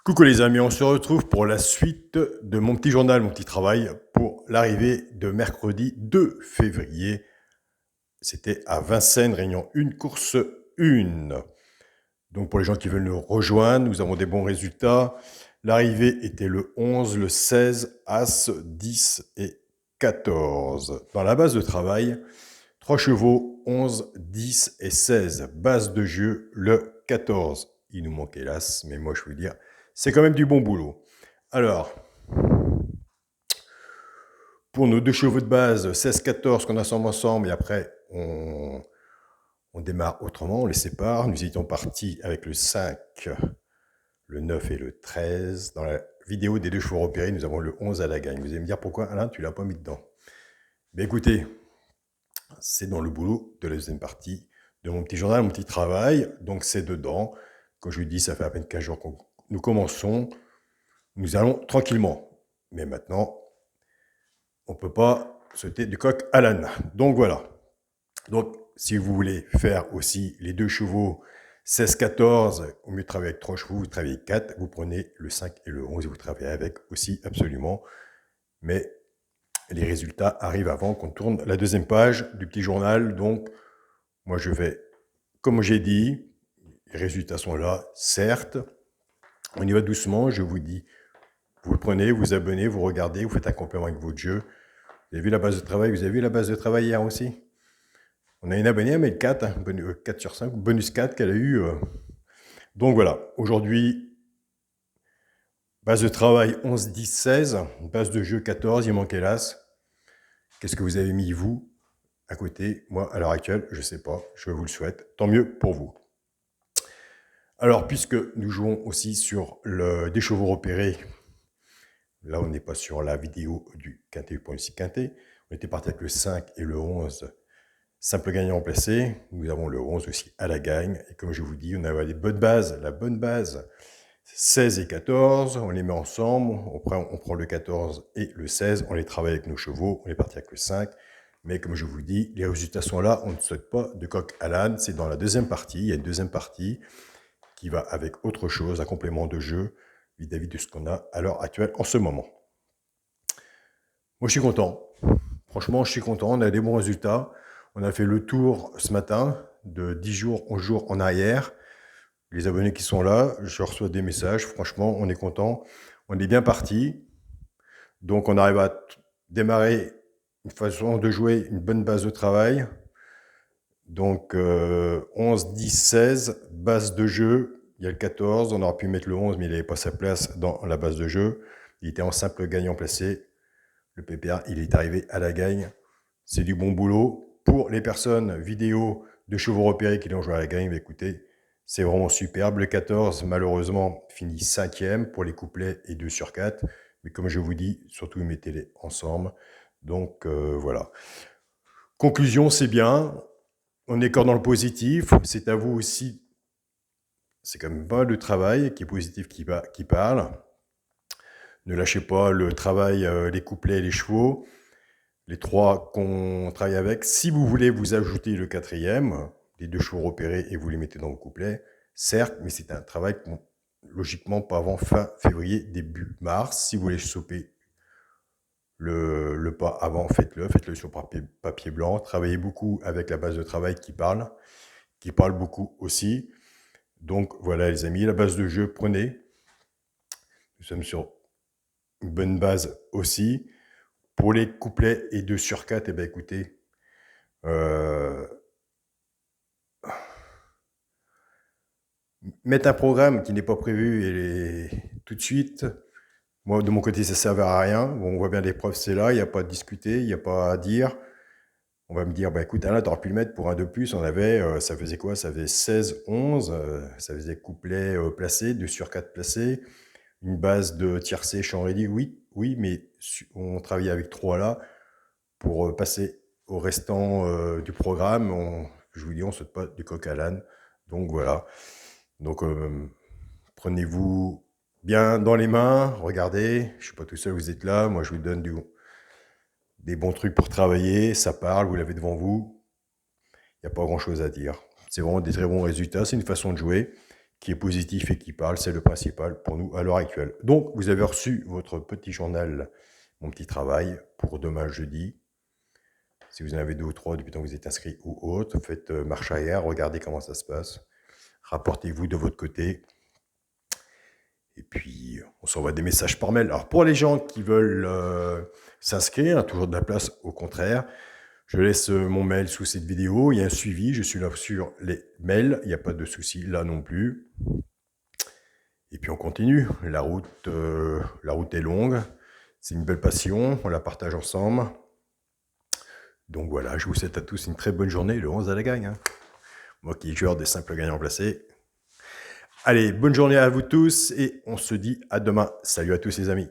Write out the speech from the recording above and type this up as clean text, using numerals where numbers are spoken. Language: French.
Coucou les amis, on se retrouve pour la suite de mon petit journal, mon petit travail pour l'arrivée de mercredi 2 février. C'était à Vincennes, Réunion 1, course 1. Donc pour les gens qui veulent nous rejoindre, nous avons des bons résultats. L'arrivée était le 11, le 16, As, 10 et 14. Dans la base de travail, 3 chevaux, 11, 10 et 16. Base de jeu, le 14. Il nous manque hélas, mais moi je veux dire, c'est quand même du bon boulot. Alors, pour nos deux chevaux de base, 16-14 qu'on assemble ensemble et après on démarre autrement, on les sépare. Nous étions partis avec le 5, le 9 et le 13. Dans la vidéo des deux chevaux repérés, nous avons le 11 à la gagne. Vous allez me dire pourquoi, Alain, tu l'as pas mis dedans. Mais écoutez, c'est dans le boulot de la deuxième partie de mon petit journal, mon petit travail. Donc c'est dedans. Comme je vous dis, ça fait à peine 15 jours que nous commençons. Nous allons tranquillement. Mais maintenant, on ne peut pas sauter du coq à l'âne. Donc voilà. Donc si vous voulez faire aussi les deux chevaux 16-14, au lieu de travailler avec 3 chevaux, vous travaillez avec 4, vous prenez le 5 et le 11 et vous travaillez avec aussi absolument. Mais les résultats arrivent avant qu'on tourne la deuxième page du petit journal. Donc moi je vais, comme j'ai dit, les résultats sont là, certes. On y va doucement, je vous dis. Vous le prenez, vous abonnez, vous regardez, vous faites un complément avec votre jeu. Vous avez vu la base de travail? Vous avez vu la base de travail hier aussi? On a une abonnée, mais 4, 4 sur 5, bonus 4 qu'elle a eu. Donc voilà, aujourd'hui, base de travail 11, 10, 16, base de jeu 14, il manque hélas. Qu'est-ce que vous avez mis, vous, à côté? Moi, à l'heure actuelle, je ne sais pas, je vous le souhaite. Tant mieux pour vous. Alors, puisque nous jouons aussi sur des chevaux repérés, là, on n'est pas sur la vidéo du quintet 8.6 quintet. On était parti avec le 5 et le 11. Simple gagnant placé, nous avons le 11 aussi à la gagne. Et comme je vous dis, on a des bonnes bases. La bonne base, 16 et 14, on les met ensemble. On prend le 14 et le 16, on les travaille avec nos chevaux. On est parti avec le 5. Mais comme je vous dis, les résultats sont là. On ne saute pas de coq à l'âne. C'est dans la deuxième partie. Il y a une deuxième partie qui va avec autre chose, un complément de jeu vis-à-vis de ce qu'on a à l'heure actuelle en ce moment. Moi, je suis content. Franchement, je suis content. On a des bons résultats. On a fait le tour ce matin de 10 jours, 11 jours en arrière. Les abonnés qui sont là, je reçois des messages. Franchement, on est content. On est bien parti. Donc, on arrive à démarrer une façon de jouer, une bonne base de travail. Donc, 11, 10, 16, base de jeu. Il y a le 14. On aurait pu mettre le 11, mais il n'avait pas sa place dans la base de jeu. Il était en simple gagnant placé. Le PPA, il est arrivé à la gagne. C'est du bon boulot. Pour les personnes vidéo de chevaux repérés qui l'ont joué à la gagne, écoutez, c'est vraiment superbe. Le 14, malheureusement, finit 5e pour les couplets et 2 sur 4. Mais comme je vous dis, surtout mettez-les ensemble. Donc voilà. Conclusion, c'est bien. On est encore dans le positif. C'est à vous aussi. C'est quand même pas le travail qui est positif qui parle. Ne lâchez pas le travail, les couplets et les chevaux. Les 3 qu'on travaille avec. Si vous voulez vous ajouter le 4e, les 2 chevaux repérés et vous les mettez dans vos couplets, certes, mais c'est un travail logiquement pas avant fin février, début mars. Si vous voulez choper le pas avant, faites-le sur papier blanc. Travaillez beaucoup avec la base de travail qui parle beaucoup aussi. Donc voilà les amis, la base de jeu, prenez. Nous sommes sur une bonne base aussi. Pour les couplets et 2 sur 4, eh bien écoutez, mettre un programme qui n'est pas prévu et tout de suite, moi de mon côté ça ne servait à rien. Bon, on voit bien les preuves, c'est là, il n'y a pas à discuter, il n'y a pas à dire. On va me dire, bah écoute, Alain, tu aurais pu le mettre pour un de plus. On avait, ça faisait quoi? Ça faisait 16, 11, ça faisait couplet placé, 2 sur 4 placés, une base de tiercé, champ ready, oui, mais on travaillait avec 3 là. Pour passer au restant du programme, je vous dis, on ne saute pas du coq à l'âne. Donc voilà. Donc prenez-vous bien dans les mains, regardez. Je ne suis pas tout seul, vous êtes là. Moi, je vous donne des bons trucs pour travailler. Ça parle, vous l'avez devant vous. Il n'y a pas grand-chose à dire. C'est vraiment des très bons résultats. C'est une façon de jouer qui est positif et qui parle, c'est le principal pour nous à l'heure actuelle. Donc, vous avez reçu votre petit journal, mon petit travail pour demain jeudi. Si vous en avez 2 ou 3 depuis le temps que vous êtes inscrit ou autre, faites marche arrière, regardez comment ça se passe. Rapportez-vous de votre côté. Et puis, on s'envoie des messages par mail. Alors, pour les gens qui veulent s'inscrire, toujours de la place, au contraire, je laisse mon mail sous cette vidéo. Il y a un suivi, je suis là sur les mails. Il n'y a pas de souci là non plus. Et puis, on continue. La route est longue. C'est une belle passion. On la partage ensemble. Donc voilà, je vous souhaite à tous une très bonne journée. Le 11 à la gagne. Hein. Moi qui est joueur des simples gagnants placés. Allez, bonne journée à vous tous et on se dit à demain. Salut à tous les amis.